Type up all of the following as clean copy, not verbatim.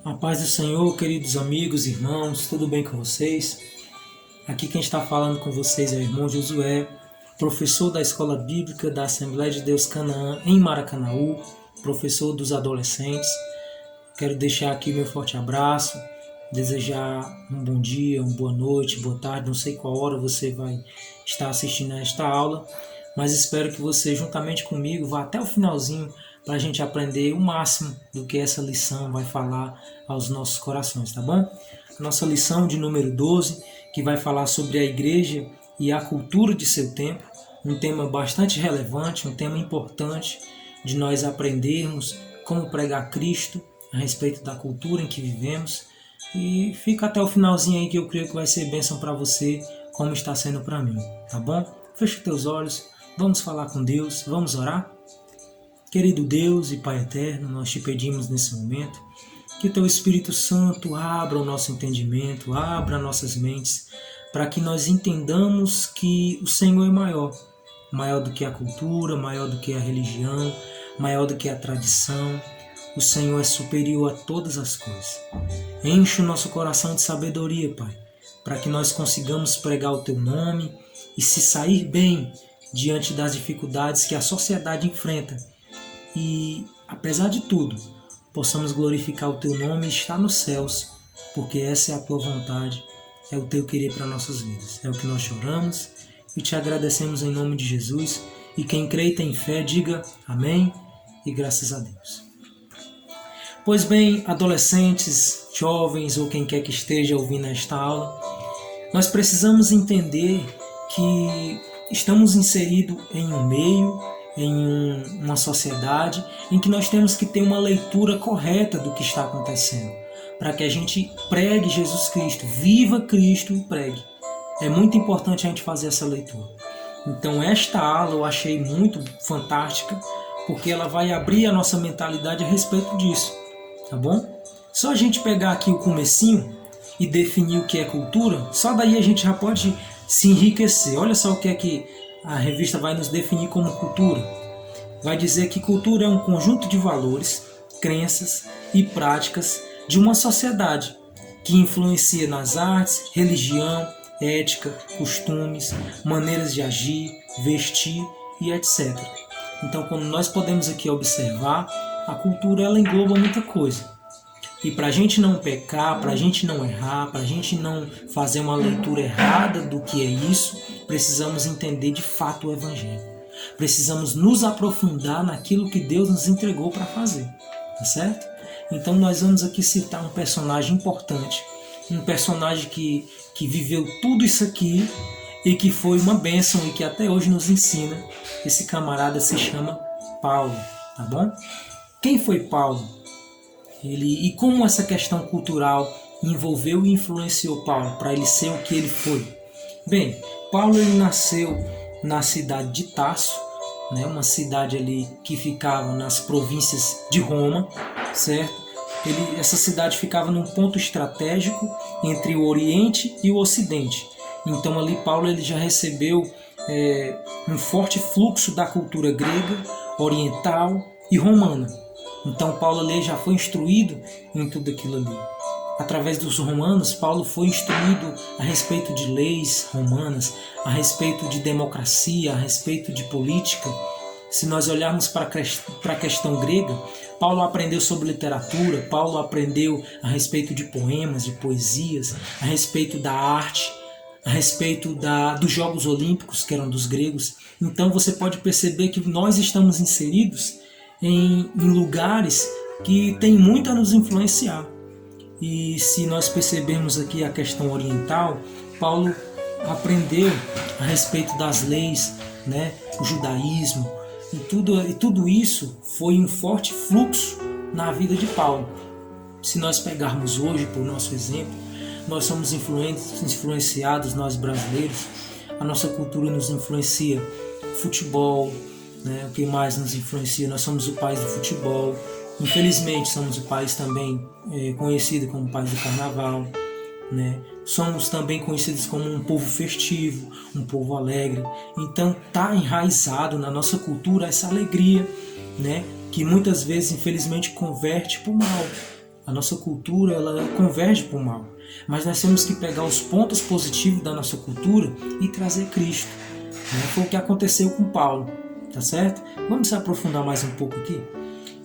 A paz do Senhor, queridos amigos, irmãos, tudo bem com vocês? Aqui quem está falando com vocês é o irmão Josué, professor da Escola Bíblica da Assembleia de Deus Canaã em Maracanaú, professor dos adolescentes. Quero deixar aqui meu forte abraço, desejar um bom dia, uma boa noite, boa tarde, não sei qual hora você vai estar assistindo a esta aula, mas espero que você, juntamente comigo, vá até o finalzinho para a gente aprender o máximo do que essa lição vai falar aos nossos corações, tá bom? A nossa lição de número 12, que vai falar sobre a igreja e a cultura de seu tempo, um tema bastante relevante, um tema importante de nós aprendermos como pregar Cristo a respeito da cultura em que vivemos. E fica até o finalzinho aí que eu creio que vai ser bênção para você, como está sendo para mim, tá bom? Fecha teus olhos, vamos falar com Deus, vamos orar? Querido Deus e Pai eterno, nós te pedimos nesse momento que o Teu Espírito Santo abra o nosso entendimento, abra nossas mentes, para que nós entendamos que o Senhor é maior, maior do que a cultura, maior do que a religião, maior do que a tradição. O Senhor é superior a todas as coisas. Enche o nosso coração de sabedoria, Pai, para que nós consigamos pregar o Teu nome e se sair bem diante das dificuldades que a sociedade enfrenta. E, apesar de tudo, possamos glorificar o Teu nome e estar nos céus, porque essa é a Tua vontade, é o Teu querer para nossas vidas. É o que nós choramos e te agradecemos em nome de Jesus. E quem crê e tem fé, diga amém e graças a Deus. Pois bem, adolescentes, jovens ou quem quer que esteja ouvindo esta aula, nós precisamos entender que estamos inseridos em um meio, em uma sociedade em que nós temos que ter uma leitura correta do que está acontecendo, para que a gente pregue Jesus Cristo, viva Cristo e pregue. É muito importante a gente fazer essa leitura. Então esta aula eu achei muito fantástica, porque ela vai abrir a nossa mentalidade a respeito disso, tá bom? Só a gente pegar aqui o comecinho e definir o que é cultura, só daí a gente já pode se enriquecer. Olha só o que é que a revista vai nos definir como cultura. Vai dizer que cultura é um conjunto de valores, crenças e práticas de uma sociedade que influencia nas artes, religião, ética, costumes, maneiras de agir, vestir e etc. Então, quando nós podemos aqui observar, a cultura ela engloba muita coisa. E para a gente não pecar, para a gente não errar, para a gente não fazer uma leitura errada do que é isso, precisamos entender de fato o Evangelho. Precisamos nos aprofundar naquilo que Deus nos entregou para fazer, tá certo? Então nós vamos aqui citar um personagem importante, um personagem que viveu tudo isso aqui e que foi uma bênção e que até hoje nos ensina. Esse camarada se chama Paulo, tá bom? Quem foi Paulo? E como essa questão cultural envolveu e influenciou Paulo para ele ser o que ele foi? Bem, Paulo ele nasceu na cidade de Tarso, né, uma cidade ali que ficava nas províncias de Roma, certo? Essa cidade ficava num ponto estratégico entre o Oriente e o Ocidente. Então ali Paulo ele já recebeu um forte fluxo da cultura grega, oriental e romana. Então Paulo ali já foi instruído em tudo aquilo ali. Através dos romanos, Paulo foi instruído a respeito de leis romanas, a respeito de democracia, a respeito de política. Se nós olharmos para a questão grega, Paulo aprendeu sobre literatura, Paulo aprendeu a respeito de poemas, de poesias, a respeito da arte, a respeito dos Jogos Olímpicos, que eram dos gregos. Então você pode perceber que nós estamos inseridos em lugares que tem muito a nos influenciar. E se nós percebermos aqui a questão oriental, Paulo aprendeu a respeito das leis, né, o judaísmo, e tudo isso foi um forte fluxo na vida de Paulo. Se nós pegarmos hoje, por nosso exemplo, nós somos influenciados, nós brasileiros, a nossa cultura nos influencia, futebol, né? O que mais nos influencia? Nós somos o país do futebol. Infelizmente, somos o país também conhecido como o país do carnaval, né? Somos também conhecidos como um povo festivo, um povo alegre. Então, está enraizado na nossa cultura essa alegria, né? Que muitas vezes, infelizmente, converte para o mal. A nossa cultura, ela converge para o mal. Mas nós temos que pegar os pontos positivos da nossa cultura e trazer Cristo. Foi o que aconteceu com Paulo, tá certo? Vamos se aprofundar mais um pouco aqui?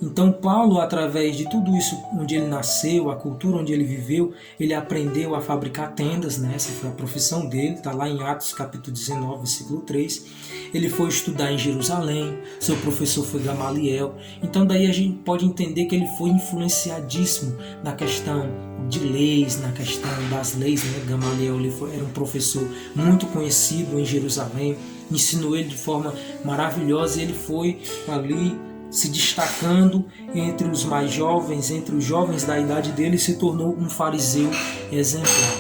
Então Paulo, através de tudo isso onde ele nasceu, a cultura onde ele viveu, ele aprendeu a fabricar tendas, né? Essa foi a profissão dele, está lá em Atos capítulo 19, versículo 3. Ele foi estudar em Jerusalém, seu professor foi Gamaliel. Então daí a gente pode entender que ele foi influenciadíssimo na questão de leis, na questão das leis, né? Gamaliel era um professor muito conhecido em Jerusalém, ensinou ele de forma maravilhosa e ele foi ali se destacando entre os mais jovens, entre os jovens da idade dele, se tornou um fariseu exemplar.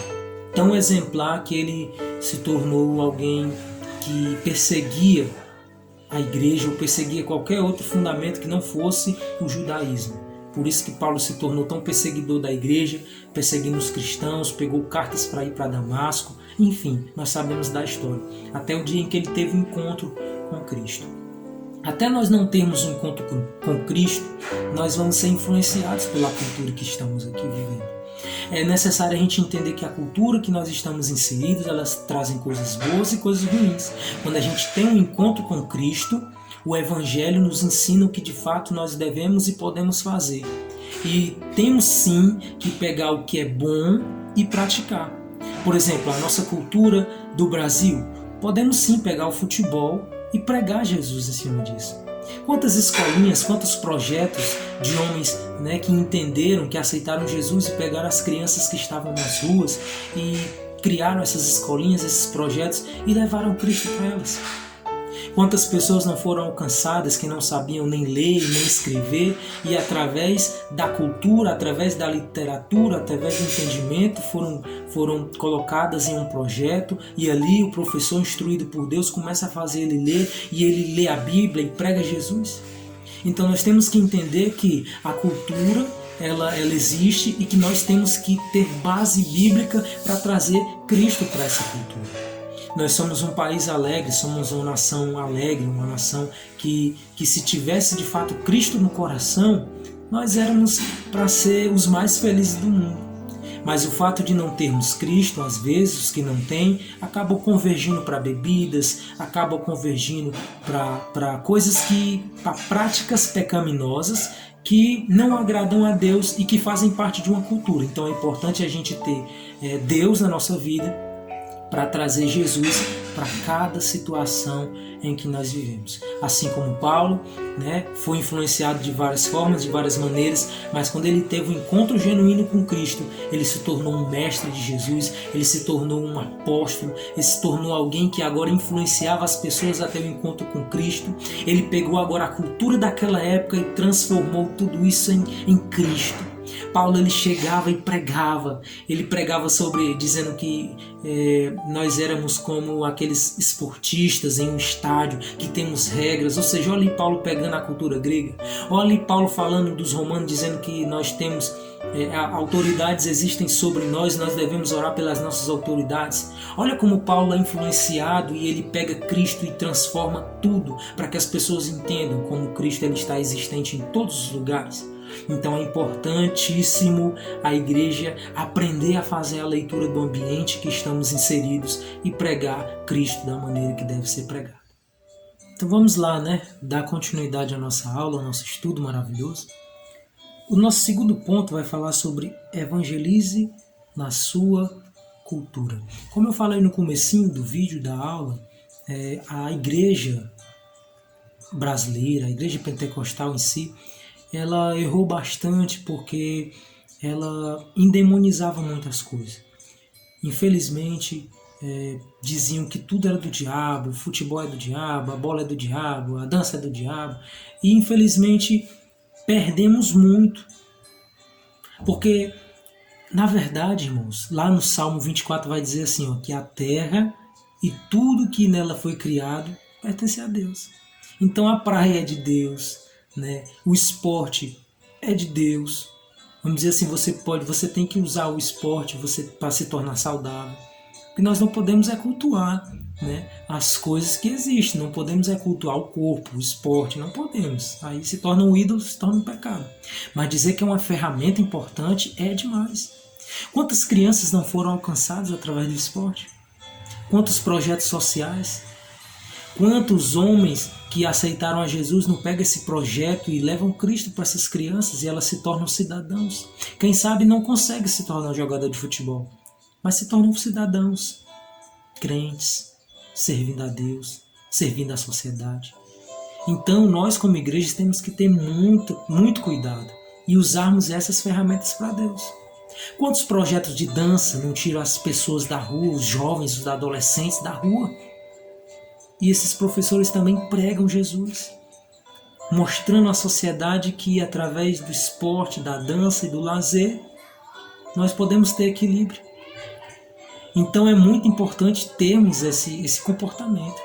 Tão exemplar que ele se tornou alguém que perseguia a igreja ou perseguia qualquer outro fundamento que não fosse o judaísmo. Por isso que Paulo se tornou tão perseguidor da igreja, perseguindo os cristãos, pegou cartas para ir para Damasco, enfim, nós sabemos da história. Até o dia em que ele teve um encontro com Cristo. Até nós não termos um encontro com Cristo, nós vamos ser influenciados pela cultura que estamos aqui vivendo. É necessário a gente entender que a cultura que nós estamos inseridos, elas trazem coisas boas e coisas ruins. Quando a gente tem um encontro com Cristo, o Evangelho nos ensina o que de fato nós devemos e podemos fazer. E temos sim que pegar o que é bom e praticar. Por exemplo, a nossa cultura do Brasil, podemos sim pegar o futebol e pregar Jesus em cima disso. Quantas escolinhas, quantos projetos de homens, né, que entenderam, que aceitaram Jesus e pegaram as crianças que estavam nas ruas e criaram essas escolinhas, esses projetos e levaram Cristo para elas. Quantas pessoas não foram alcançadas que não sabiam nem ler, nem escrever e através da cultura, através da literatura, através do entendimento foram colocadas em um projeto e ali o professor instruído por Deus começa a fazer ele ler e ele lê a Bíblia e prega Jesus. Então nós temos que entender que a cultura ela existe e que nós temos que ter base bíblica para trazer Cristo para essa cultura. Nós somos um país alegre, somos uma nação alegre, uma nação que se tivesse de fato Cristo no coração, nós éramos para ser os mais felizes do mundo. Mas o fato de não termos Cristo, às vezes os que não têm, acabam convergindo para bebidas, acabam convergindo para coisas para práticas pecaminosas que não agradam a Deus e que fazem parte de uma cultura. Então é importante a gente ter Deus na nossa vida, para trazer Jesus para cada situação em que nós vivemos. Assim como Paulo, né, foi influenciado de várias formas, de várias maneiras, mas quando ele teve um encontro genuíno com Cristo, ele se tornou um mestre de Jesus, ele se tornou um apóstolo, ele se tornou alguém que agora influenciava as pessoas a ter um encontro com Cristo. Ele pegou agora a cultura daquela época e transformou tudo isso em Cristo. Paulo ele chegava e pregava, ele pregava dizendo que nós éramos como aqueles esportistas em um estádio, que temos regras, ou seja, olha ali Paulo pegando a cultura grega, olha ali Paulo falando dos romanos, dizendo que nós temos autoridades existem sobre nós devemos orar pelas nossas autoridades. Olha como Paulo é influenciado e ele pega Cristo e transforma tudo para que as pessoas entendam como Cristo ele está existente em todos os lugares. Então é importantíssimo a igreja aprender a fazer a leitura do ambiente que estamos inseridos e pregar Cristo da maneira que deve ser pregado. Então vamos lá, né? Dar continuidade à nossa aula, ao nosso estudo maravilhoso. O nosso segundo ponto vai falar sobre evangelize na sua cultura. Como eu falei no comecinho do vídeo da aula, a igreja brasileira, a igreja pentecostal em si, ela errou bastante porque ela endemonizava muitas coisas. Infelizmente, diziam que tudo era do diabo, o futebol é do diabo, a bola é do diabo, a dança é do diabo. E infelizmente perdemos muito. Porque, na verdade, irmãos, lá no Salmo 24 vai dizer assim, que a terra e tudo que nela foi criado pertence a Deus. Então a praia é de Deus, né? O esporte é de Deus. Vamos dizer assim, você tem que usar o esporte para se tornar saudável. O que nós não podemos é cultuar né, as coisas que existem. Não podemos cultuar o corpo, o esporte, não podemos. Aí se torna um ídolo, se torna um pecado. Mas dizer que é uma ferramenta importante é demais. Quantas crianças não foram alcançadas através do esporte? Quantos projetos sociais? Quantos homens que aceitaram a Jesus não pegam esse projeto e levam Cristo para essas crianças e elas se tornam cidadãos? Quem sabe não consegue se tornar um jogador de futebol, mas se tornam cidadãos, crentes, servindo a Deus, servindo a sociedade. Então nós como igreja temos que ter muito cuidado e usarmos essas ferramentas para Deus. Quantos projetos de dança não tiram as pessoas da rua, os jovens, os adolescentes da rua? E esses professores também pregam Jesus, mostrando à sociedade que através do esporte, da dança e do lazer, nós podemos ter equilíbrio. Então é muito importante termos esse comportamento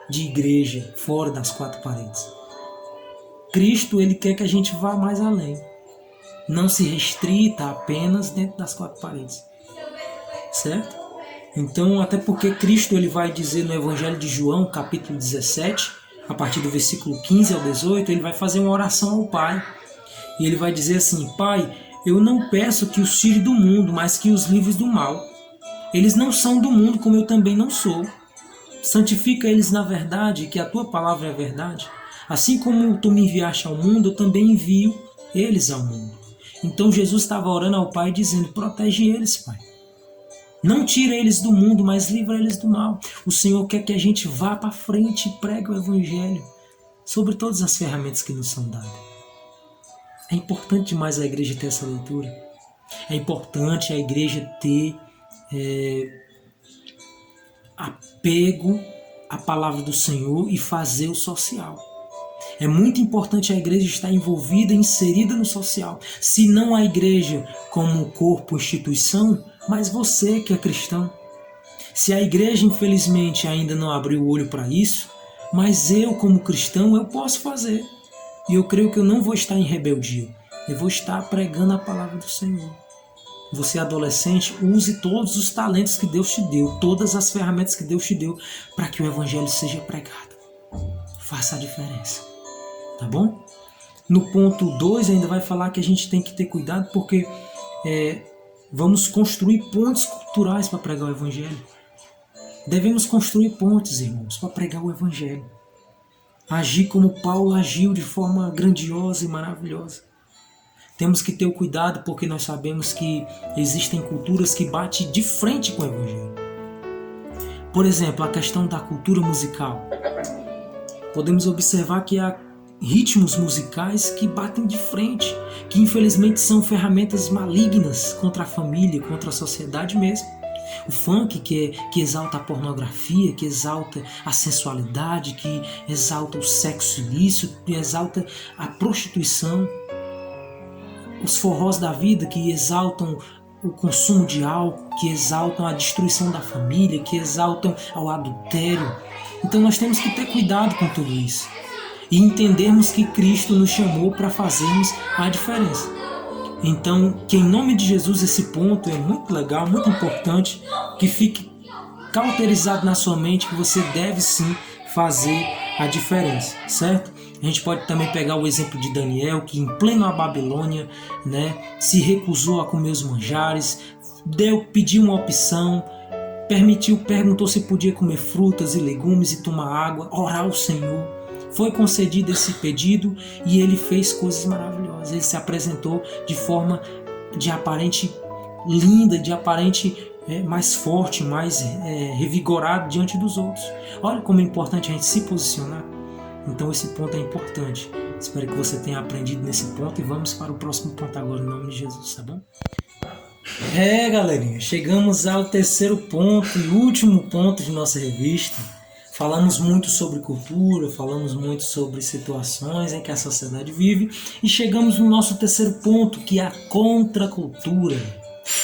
de igreja fora das quatro paredes. Cristo, ele quer que a gente vá mais além. Não se restrita apenas dentro das quatro paredes. Certo? Então, até porque Cristo ele vai dizer no Evangelho de João, capítulo 17, a partir do versículo 15 ao 18, ele vai fazer uma oração ao Pai. E ele vai dizer assim: Pai, eu não peço que os tire do mundo, mas que os livres do mal. Eles não são do mundo, como eu também não sou. Santifica eles na verdade, que a tua palavra é a verdade. Assim como tu me enviaste ao mundo, eu também envio eles ao mundo. Então Jesus estava orando ao Pai dizendo: protege eles, Pai. Não tira eles do mundo, mas livra eles do mal. O Senhor quer que a gente vá para frente e pregue o Evangelho sobre todas as ferramentas que nos são dadas. É importante demais a igreja ter essa leitura. É importante a igreja ter apego à palavra do Senhor e fazer o social. É muito importante a igreja estar envolvida, inserida no social. Se não a igreja como corpo, instituição, mas você que é cristão. Se a igreja, infelizmente, ainda não abriu o olho para isso, mas eu, como cristão, eu posso fazer. E eu creio que eu não vou estar em rebeldia. Eu vou estar pregando a palavra do Senhor. Você, adolescente, use todos os talentos que Deus te deu, todas as ferramentas que Deus te deu, para que o evangelho seja pregado. Faça a diferença. Tá bom? No ponto 2 ainda vai falar que a gente tem que ter cuidado porque vamos construir pontes culturais para pregar o Evangelho. Devemos construir pontes, irmãos, para pregar o Evangelho. Agir como Paulo agiu de forma grandiosa e maravilhosa. Temos que ter o cuidado porque nós sabemos que existem culturas que batem de frente com o Evangelho. Por exemplo, a questão da cultura musical. Podemos observar que há ritmos musicais que batem de frente, que infelizmente são ferramentas malignas contra a família, contra a sociedade mesmo. O funk que exalta a pornografia, que exalta a sensualidade, que exalta o sexo ilícito, que exalta a prostituição. Os forrós da vida que exaltam o consumo de álcool, que exaltam a destruição da família, que exaltam o adultério. Então nós temos que ter cuidado com tudo isso. E entendermos que Cristo nos chamou para fazermos a diferença. Então, que em nome de Jesus esse ponto é muito legal, muito importante, que fique cauterizado na sua mente que você deve sim fazer a diferença, certo? A gente pode também pegar o exemplo de Daniel, que em plena Babilônia, se recusou a comer os manjares, pediu uma opção, perguntou se podia comer frutas e legumes e tomar água, orar ao Senhor. Foi concedido esse pedido e ele fez coisas maravilhosas. Ele se apresentou de forma de aparente linda, de aparente mais forte, mais revigorado diante dos outros. Olha como é importante a gente se posicionar. Então esse ponto é importante. Espero que você tenha aprendido nesse ponto e vamos para o próximo ponto agora, em nome de Jesus, tá bom? Galerinha, chegamos ao terceiro ponto e último ponto de nossa revista. Falamos muito sobre cultura, falamos muito sobre situações em que a sociedade vive e chegamos no nosso terceiro ponto, que é a contracultura.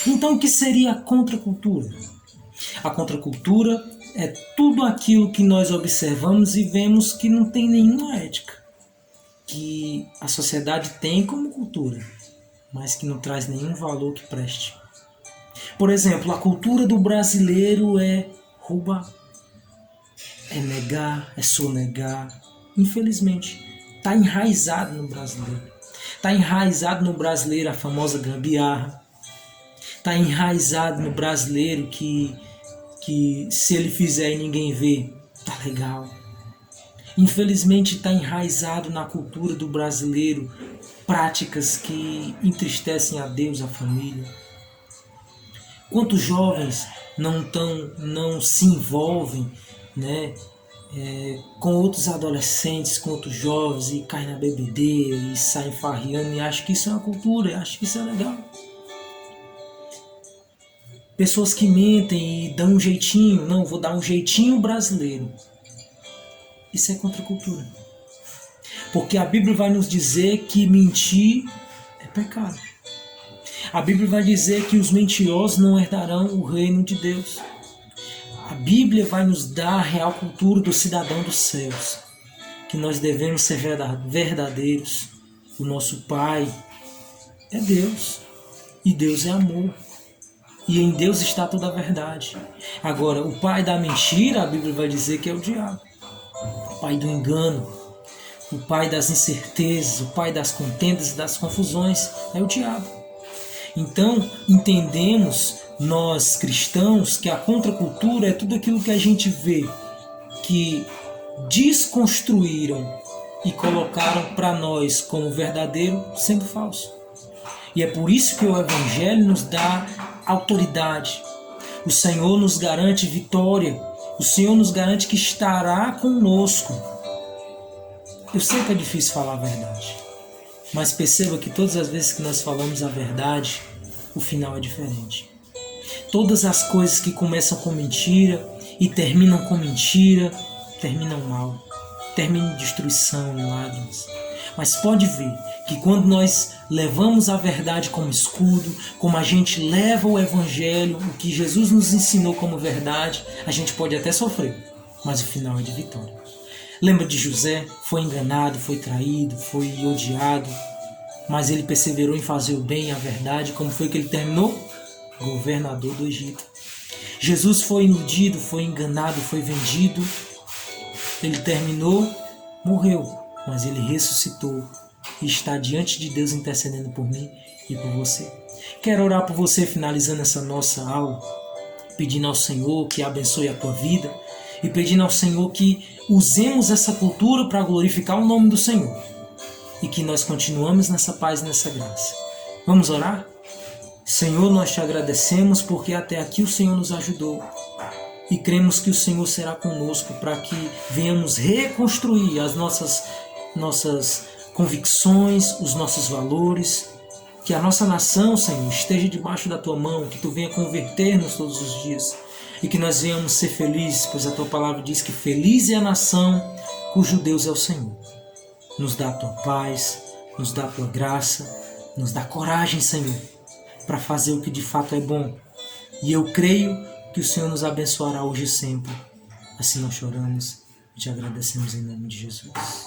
Então, o que seria a contracultura? A contracultura é tudo aquilo que nós observamos e vemos que não tem nenhuma ética, que a sociedade tem como cultura, mas que não traz nenhum valor que preste. Por exemplo, a cultura do brasileiro é roubar. é negar, é sonegar. Infelizmente, está enraizado no brasileiro. Está enraizado no brasileiro a famosa gambiarra. Está enraizado no brasileiro que se ele fizer e ninguém vê, tá legal. Infelizmente está enraizado na cultura do brasileiro práticas que entristecem a Deus, a família. Quantos jovens não se envolvem, né, com outros adolescentes, com outros jovens e caem na bebedeira e saem farreando e acham que isso é uma cultura, acham que isso é legal. Pessoas que mentem e dão um jeitinho, não, vou dar um jeitinho brasileiro. Isso é contra a cultura. Porque a Bíblia vai nos dizer que mentir é pecado. A Bíblia vai dizer que os mentirosos não herdarão o reino de Deus. A Bíblia vai nos dar a real cultura do cidadão dos céus. Que nós devemos ser verdadeiros. O nosso Pai é Deus. E Deus é amor. E em Deus está toda a verdade. Agora, o pai da mentira, a Bíblia vai dizer que é o diabo. O pai do engano, o pai das incertezas, o pai das contendas e das confusões é o diabo. Então, entendemos, nós cristãos, que a contracultura é tudo aquilo que a gente vê que desconstruíram e colocaram para nós como verdadeiro, sendo falso. E é por isso que o Evangelho nos dá autoridade. O Senhor nos garante vitória. O Senhor nos garante que estará conosco. Eu sei que é difícil falar a verdade, mas perceba que todas as vezes que nós falamos a verdade, o final é diferente. Todas as coisas que começam com mentira e terminam com mentira, terminam mal. Terminam em destruição, em lágrimas. Mas pode ver que quando nós levamos a verdade como escudo, como a gente leva o Evangelho, o que Jesus nos ensinou como verdade, a gente pode até sofrer, mas o final é de vitória. Lembra de José? Foi enganado, foi traído, foi odiado, mas ele perseverou em fazer o bem e a verdade. Como foi que ele terminou? Governador do Egito. Jesus foi iludido, foi enganado, foi vendido. Ele terminou, morreu, mas ele ressuscitou e está diante de Deus intercedendo por mim e por você. Quero orar por você finalizando essa nossa aula, pedindo ao Senhor que abençoe a tua vida e pedindo ao Senhor que usemos essa cultura para glorificar o nome do Senhor e que nós continuamos nessa paz e nessa graça. Vamos orar? Senhor, nós te agradecemos porque até aqui o Senhor nos ajudou. E cremos que o Senhor será conosco para que venhamos reconstruir as nossas convicções, os nossos valores. Que a nossa nação, Senhor, esteja debaixo da Tua mão, que Tu venha converter-nos todos os dias. E que nós venhamos ser felizes, pois a Tua palavra diz que feliz é a nação cujo Deus é o Senhor. Nos dá a Tua paz, nos dá a Tua graça, nos dá coragem, Senhor, para fazer o que de fato é bom. E eu creio que o Senhor nos abençoará hoje e sempre. Assim nós choramos e te agradecemos em nome de Jesus.